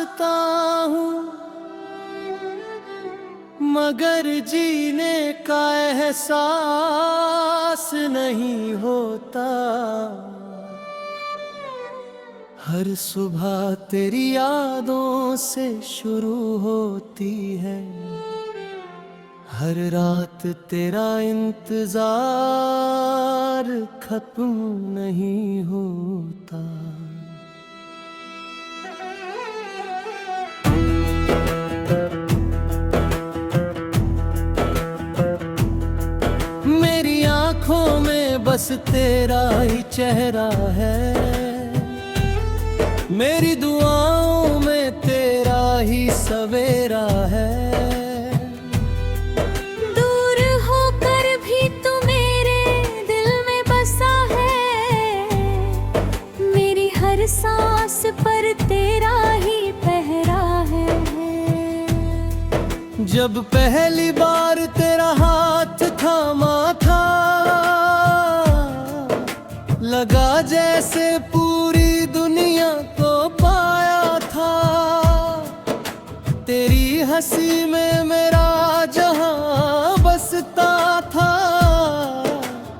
चाहता हूँ, मगर जीने का एहसास नहीं होता। हर सुबह तेरी यादों से शुरू होती है, हर रात तेरा इंतजार खत्म नहीं होता। मेरी आंखों में बस तेरा ही चेहरा है, मेरी दुआओं में तेरा ही सवेरा है। दूर होकर भी तू मेरे दिल में बसा है, मेरी हर सांस पर तेरा ही पहरा है। जब पहली बार तेरा हाथ थामा था, लगा जैसे पूरी दुनिया को पाया था। तेरी हंसी में मेरा जहां बसता था,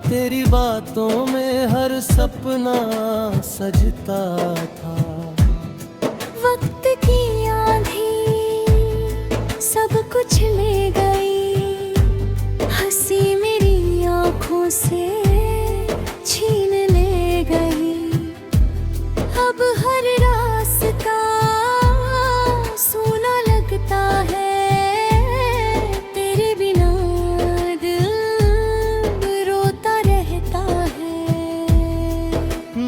तेरी बातों में हर सपना सजता था। वक्त की आंधी सब कुछ ले गई, हंसी मेरी आंखों से छीन ले गई। अब हर रास्ता सूना लगता है, तेरे बिना दिल रोता रहता है।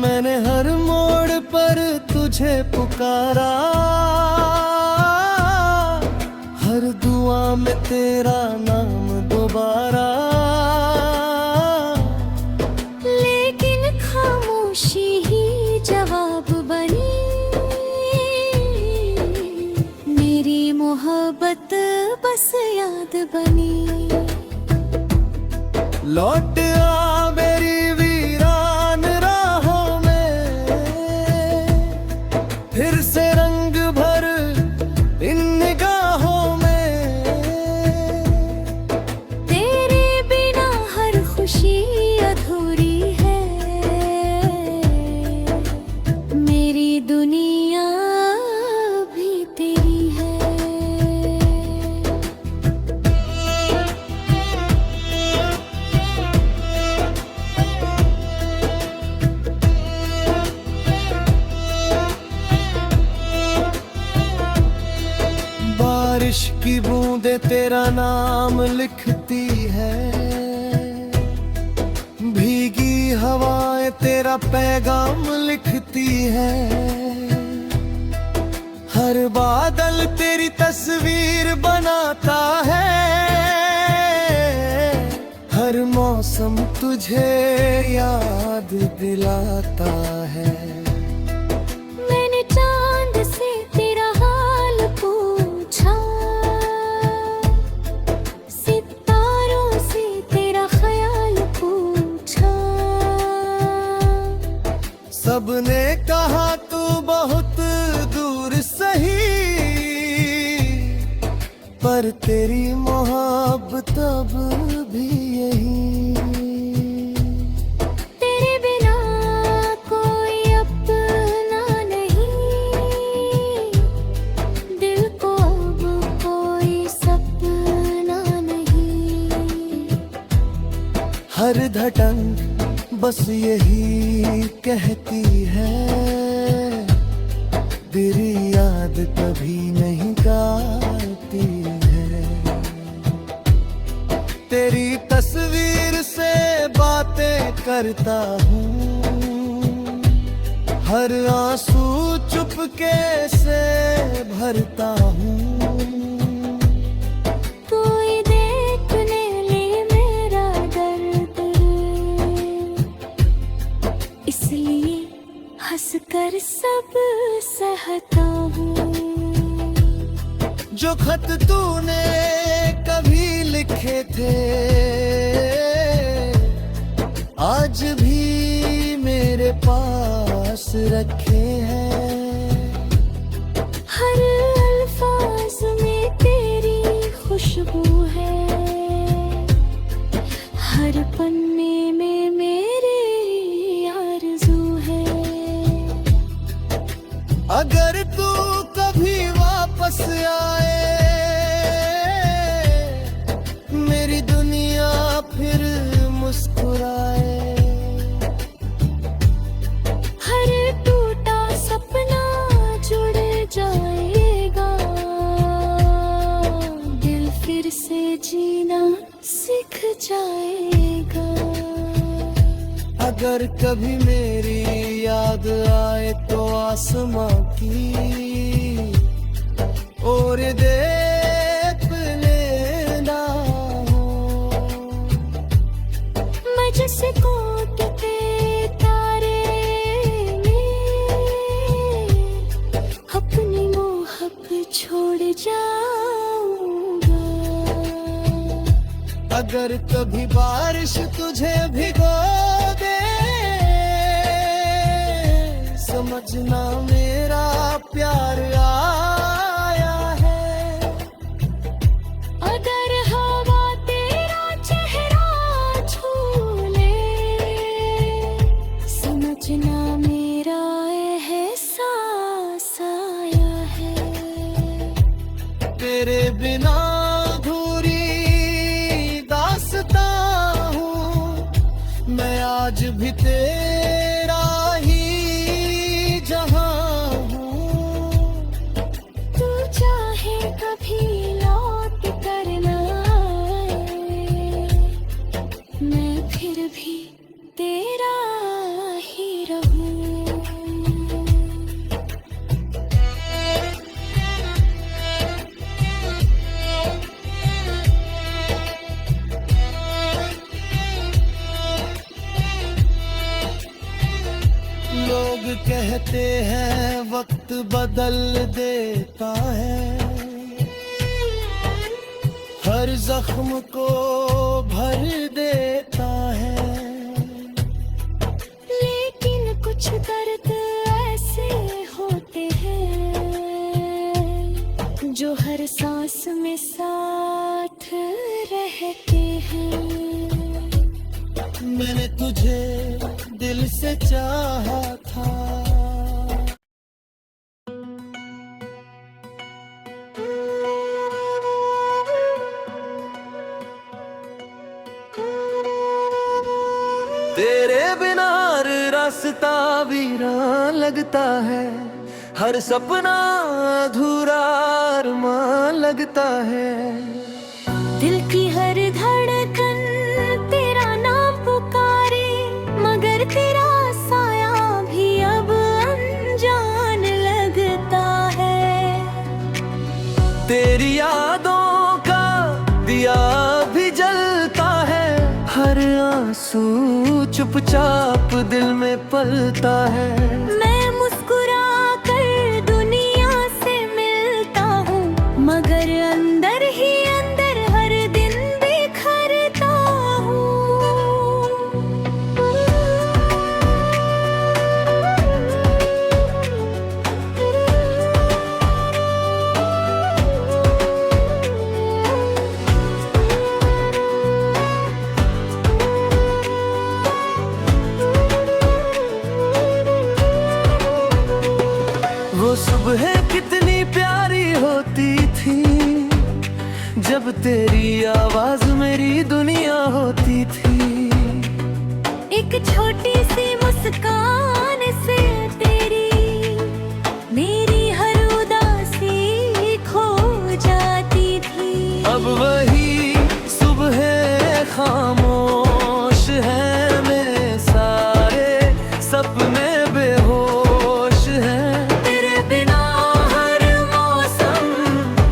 मैंने हर मोड़ पर तुझे पुकारा, हर दुआ में तेरा नाम दोबारा। लेकिन खामोशी ही जवाब बनी, मेरी मोहब्बत बस याद बनी। लौट आ मेरी वीरान राहों में, फिर से रंग भर इन निगाहों में। तेरे बिना हर खुशी अधूरी है, मेरी दुनिया भी तेरी है। बारिश की बूंदें तेरा नाम लिखती है, भीगी हवाएं तेरा पैगाम लिखती है। हर बादल तेरी तस्वीर बनाता है, हर मौसम तुझे याद दिलाता है। मैंने चांद से तेरा हाल पूछा, सितारों से तेरा ख्याल पूछा। सबने कहा तू बहुत दूर सही, पर तेरी मोहब्बत अब भी यही। तेरे बिना कोई अपना नहीं, दिल को अब कोई सपना नहीं। हर धड़कन बस यही कहती है, तेरी याद कभी नहीं गाती है। तेरी तस्वीर से बातें करता हूँ, हर आंसू चुपके से भरता हूँ। कोई देखने ले मेरा दर्द, इसलिए हंसकर सब सहता हूँ। जो खत तूने कभी लिखे थे, आज भी मेरे पास रखे हैं। हर खुशबू है, हर पन्ने में मेरी आरज़ू है। अगर तू कभी वापस आए, मेरी दुनिया फिर मुस्कुराए। हर टूटा सपना जुड़ जाएगा, दिल फिर से जीना सीख जाएगा। अगर कभी मेरी याद आए तो आसमां की और देख लेना हो। मैं जैसे कोट के तारे में अपनी मोहब्बत छोड़ जाऊंगा। अगर कभी बारिश तुझे भिगो दे, समझना मेरा प्यार आया है। अगर हवा तेरा चेहरा छू ले, समझना मेरा एहसास आया है। तेरे बिना अधूरी दास्तां हूँ मैं, आज भी तेरा ही जहां हूँ। तू चाहे कभी लौट कर ना आए, मैं फिर भी तेरा ही रहूं। लोग कहते हैं वक्त बदल देता है, हर जख्म को भर देता है। लेकिन कुछ दर्द ऐसे होते हैं जो हर सांस में साथ रहते हैं। मैंने तुझे दिल से चाहा था। तेरे बिना हर रास्ता वीरान लगता है, हर सपना अधूरा अरमान लगता है। दिल की हर धड़कन तेरा नाम पुकारे, मगर तेरा साया भी अब अनजान लगता है। तेरी यादों का दिया भी जलता है, हर आंसू चुपचाप दिल में पलता है। मैं मुस्कुरा कर दुनिया से मिलता हूँ, मगर अंदर ही अंदर हर दिन बिखरता हूँ। वो सुबह कितनी प्यारी होती थी, जब तेरी आवाज मेरी दुनिया होती थी। एक छोटी सी मुस्कान से तेरी मेरी हर उदासी खो जाती थी। अब वही सुबह खामोश है, मेरे सारे सपने बेहोश हैं। तेरे बिना हर मौसम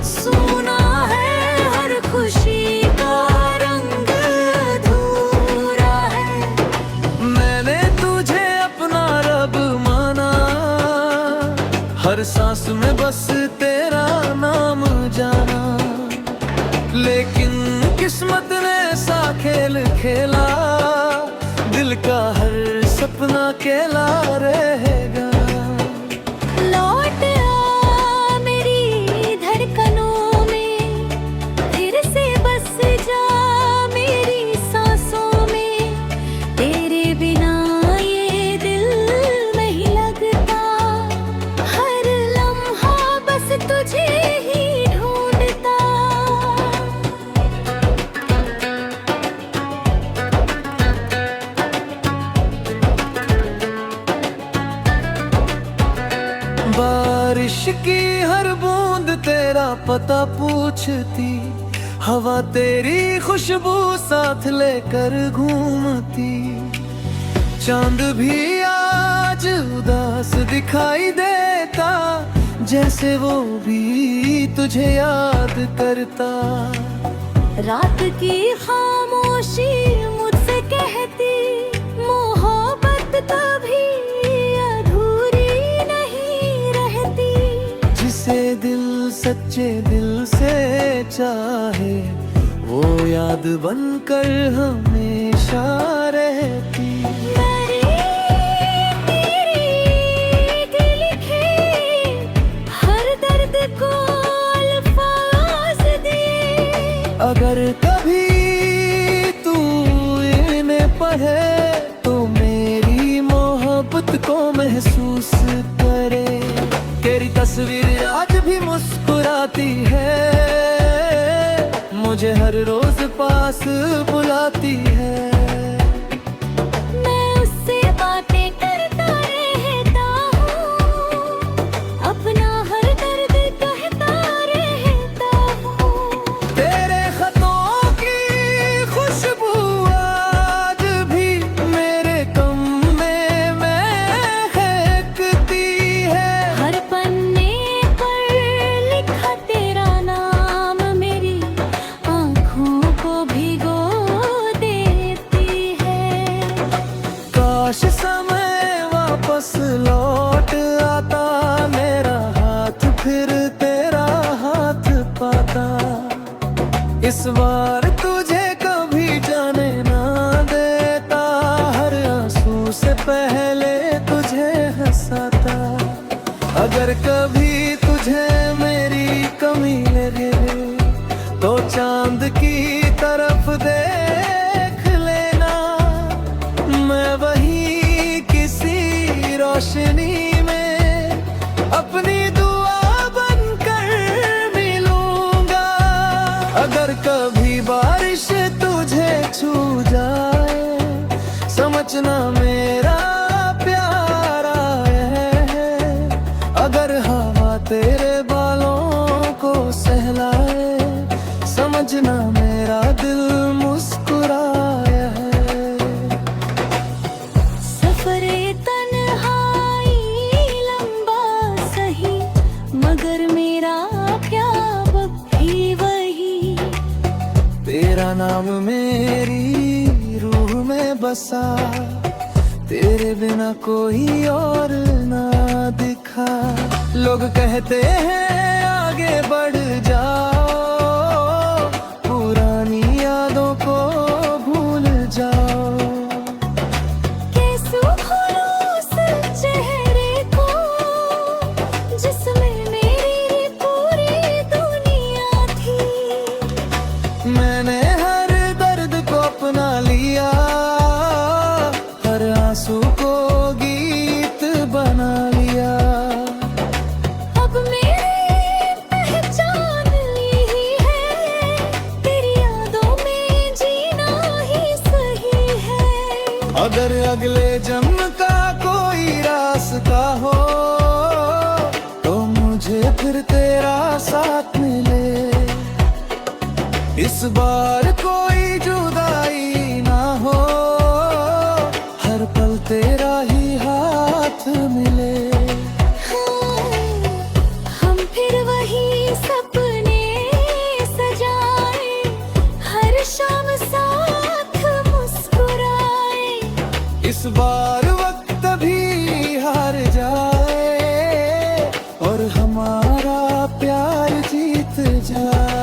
सूना है, हर खुशी का रंग अधूरा है। मैंने तुझे अपना रब माना, हर सांस में बस तेरा नाम जाना। लेकिन किस्मत ने ऐसा खेल खेला, दिल का हर सपना अकेला रहेगा। लौट आ मेरी धड़कनों में, फिर से बारिश की हर बूंद तेरा पता पूछती, हवा तेरी खुशबू साथ लेकर घूमती। चांद भी आज उदास दिखाई देता, जैसे वो भी तुझे याद करता। रात की खामोशी मुझसे कहती, मोहब्बत कभी अधूरी नहीं रहती। जिसे दिल सच्चे दिल से चाहे, वो याद बनकर हमेशा रहती। मेरी तेरी के लिखे हर दर्द को अल्फाज दिए। अगर कभी तू इन्हें पढ़े तो मेरी मोहब्बत को महसूस करे। तेरी तस्वीर आज भी मुस्कुराती है, मुझे हर रोज पास बुलाती है। मैं उससे बातें करता रहता हूँ, अपना हर दर्द कहता रहता हूँ। तेरे खतों की खुशबू आज भी मेरे कम में महकती है। हर पन्ने पर लिखा तेरा नाम मेरी आँखों को भिगो देती है। काश समय वापस लौट आता, मेरा हाथ फिर तेरा हाथ पाता। इस बार तुझे कभी जाने ना देता, हर आंसू से पहले तुझे हंसाता। अगर कभी तुझे मेरी कमी लगे तो चांद की तरफ देख लेना। मैं वही किसी रोशनी में अपनी दुआ बनकर मिलूंगा। अगर कभी बारिश तुझे छू जाए, समझना मेरा प्यार आया है। अगर हवा तेरे बालों को सहलाए, समझना मेरा दिल मुस्कुराया है। सफरे तन्हाई लंबा सही, मगर मेरा प्यार भी वही। तेरा नाम मेरी रूह में बसा, तेरे बिना कोई और ना दिखा। लोग कहते हैं आगे बढ़ जाओ, पुरानी यादों को भूल जाओ। कैसे भूलूं उस चेहरे को, जिसमें मेरी पूरी दुनिया थी। मैंने हर दर्द को अपना लिया, हर आंसू को गीत बना लिया। अब मेरी पहचान यही है, तेरी यादों में जीना ही सही है। अगर अगले जन्म का कोई रास्ता हो, तो मुझे फिर तेरा साथ मिले। इस बार कोई जुदाई ना हो, हर पल तेरा ही हाथ मिले। हम फिर वही सपने सजाए, हर शाम साथ मुस्कुराए। इस बार वक्त भी हार जाए और हमारा प्यार जीत जाए।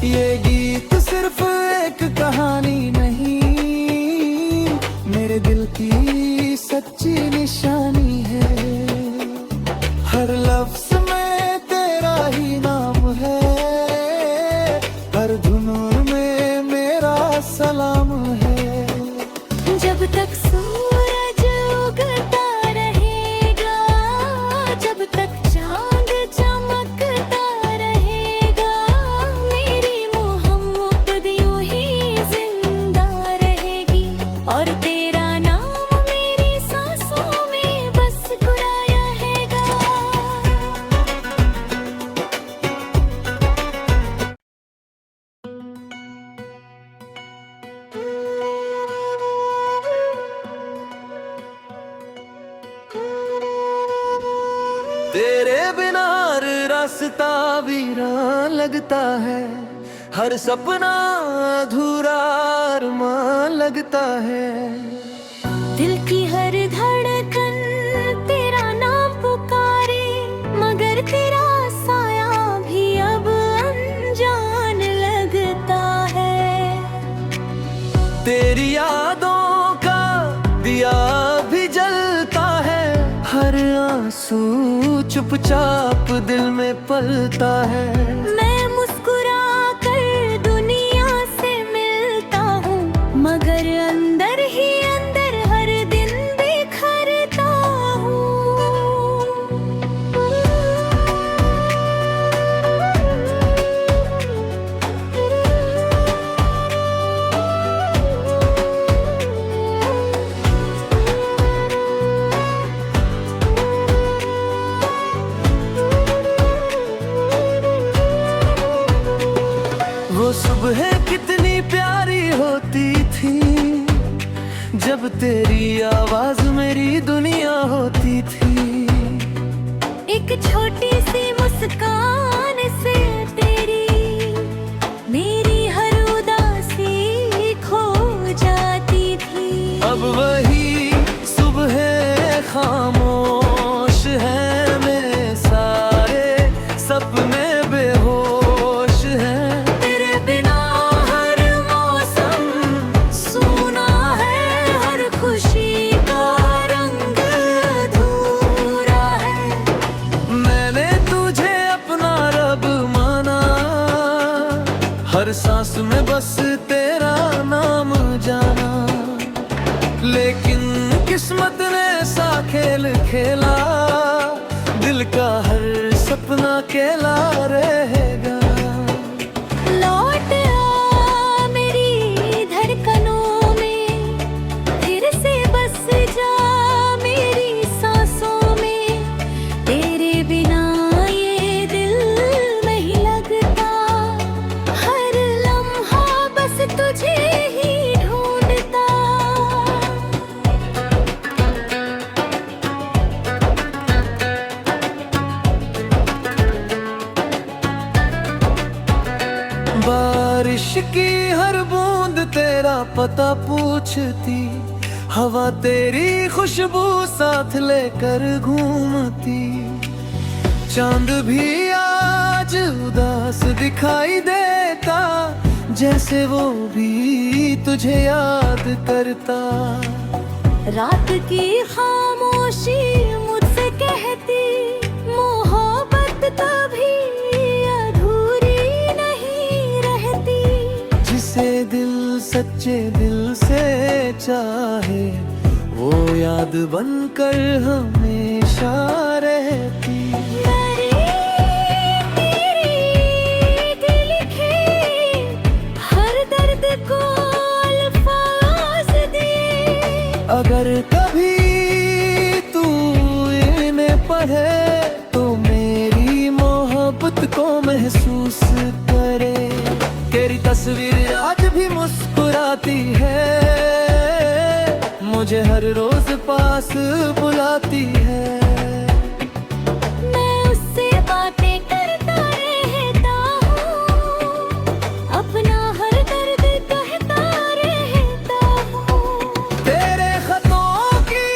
ये गीत सिर्फ एक कहानी नहीं, मेरे दिल की सच्ची निशानी है। हर लफ्ज में तेरा ही नाम है, हर धुन में मेरा सलाम है। जब तक सूरज उगता रहेगा, जब तक चांद चमकता रहेगा, मेरी रास्ता वीरान लगता है, हर सपना अधूरा अरमान लगता है। दिल की हर धड़कन तेरा नाम पुकारे, मगर तेरा साया भी अब अनजान लगता है। तेरी यादों का दिया भी जलता है, हर आंसू चुपचाप दिल में पलता है। मैं मुस्कुरा कर दुनिया से मिलता हूँ, मगर अंदर ही अंदर हर दिन बिखरता हूँ। वो सुबह कितनी प्यारी होती थी, जब तेरी आवाज मेरी दुनिया होती थी। एक छोटी सी मुस्कान से तेरी मेरी हर उदासी खो जाती थी। अब वही सुबह खामोश है, मेरे सारे सपने बेहोश हैं। तेरे बिना हर मौसम सूना है, हर खुशी का रंग अधूरा है। मैंने तुझे अपना रब माना, हर सांस में बस तेरा नाम जाना। लेकिन किस्मत ने ऐसा खेल खेला, दिल का हर सपना अकेला रहेगा। लौट आ मेरी धड़कनों में, फिर से बस जा मेरी सांसों में। तेरे बिना ये दिल नहीं लगता, हर लम्हा बस तुझे ही ढूंढता। बारिश की हर बूंद तेरा पता पूछती, हवा तेरी खुशबू साथ लेकर घूमती। चांद भी आज उदास दिखाई देता, जैसे वो भी तुझे याद करता। रात की खामोशी मुझसे कहती, मोहब्बत कभी अधूरी नहीं रहती। जिसे दिल सच्चे दिल से चाहे, वो याद बनकर हमेशा रहती। अगर कभी तू इन्हें पढ़े, तो मेरी मोहब्बत को महसूस करे। तेरी तस्वीर आज भी मुस्कुराती है, मुझे हर रोज पास बुलाती है। मैं उससे बातें करता रहता हूँ, अपना हर दर्द कहता रहता हूँ। तेरे खतों की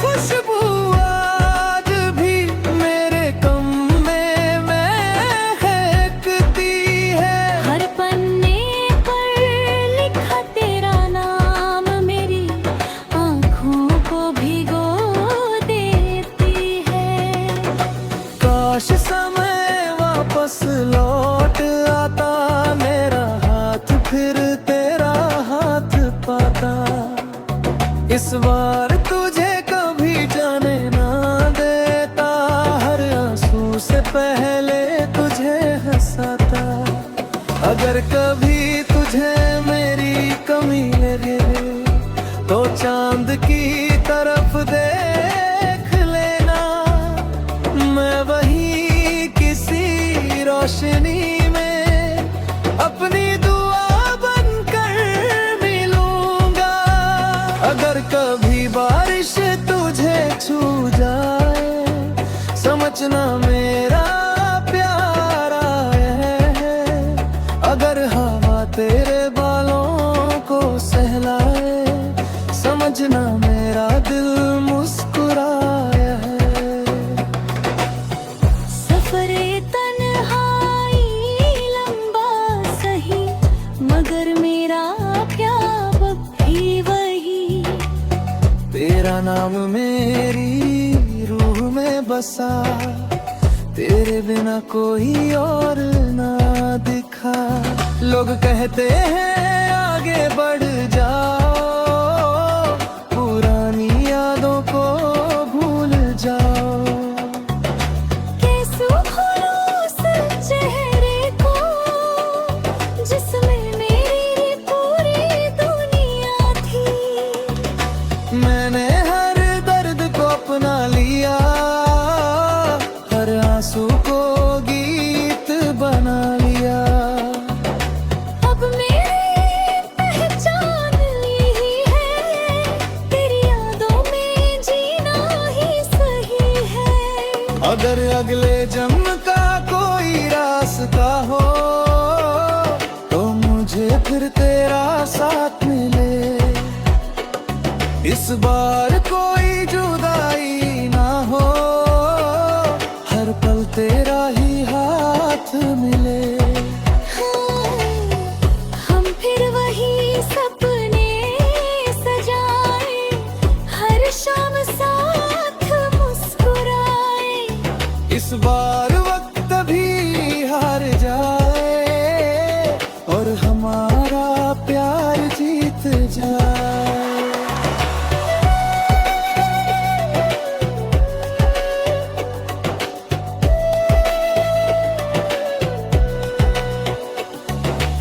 खुशबू आज भी मेरे कम में महकती है। हर पन्ने पर लिखा तेरा नाम मेरी आँखों को भिगो देती है। काश समय वापस लौट आता, मेरा हाथ फिर तेरा हाथ पाता। इस बार तुझे कभी जाने ना देता, हर आंसू से पहले तुझे हंसाता। अगर कभी तुझे मेरी कमी लगे, तो चांद की तरफ देख लेना। मैं वही किसी रोशनी में अपनी दुआ बनकर मिलूंगा। अगर कभी बारिश तुझे छू जाए, समझना मेरा प्यार नाम मेरी रूह में बसा, तेरे बिना कोई और ना दिखा। लोग कहते हैं आगे बढ़ जाओ, पुरानी यादों को भूल जाओ। कैसे भूलूं उस चेहरे को जिसमें मेरी पूरी दुनिया थी। मैंने हर दर्द को अपना लिया, हर आंसू को गीत बना लिया। अब मेरी पहचान यही है, तेरी यादों में जीना ही सही है। अगर अगले जन्म का कोई रास्ता हो, तो मुझे फिर तेरा साथ मिले। इस बार कोई जुदाई ना हो, हर पल तेरा ही हाथ मिले। हम फिर वही सपने सजाए, हर शाम साथ मुस्कुराए। इस बार वक्त भी हार जाए और हमारा प्यार जीत जाए।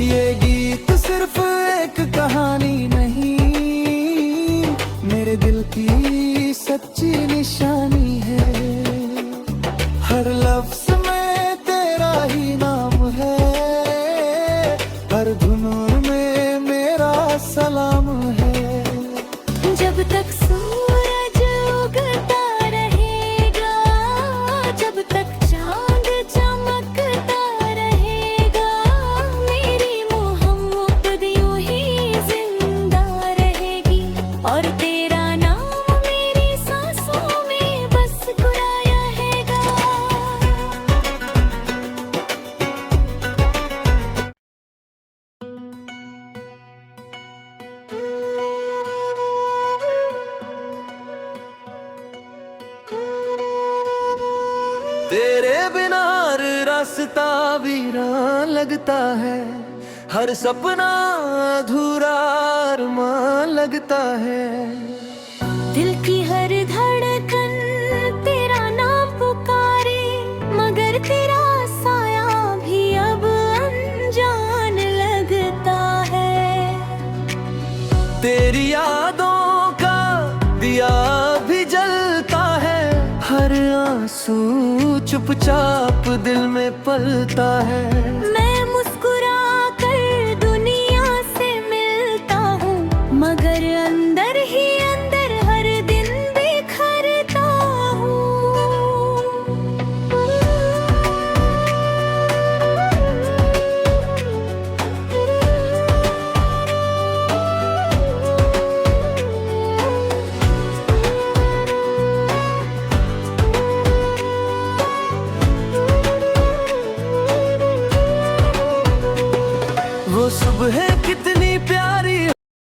ये गीत सिर्फ एक कहानी नहीं, मेरे दिल की सच्ची निशानी है। हर लफ्ज में तेरा ही नाम है, हर धुन में मेरा सलाम है। जब तक सूरज उगता रहेगा, जब तक चांद चमकता रहेगा, मेरी मोहब्बत यूं ही जिंदा रहेगी। और तेरा नाम मेरी सांसों में बस गुराया रहेगा। तेरे बिना हर रास्ता वीरान लगता है, हर सपना अधूरा अरमान लगता है। दिल की हर धड़कन तेरा नाम पुकारे, मगर तेरा साया भी अब अनजान लगता है। तेरी यादों का दिया भी जलता है, हर आंसू चुपचाप दिल में पलता है। मैं मुस्कुरा कर दुनिया से मिलता हूँ, मगर अंदर ही अंदर हर दिन बिखरता वो सुबह कितनी प्यारी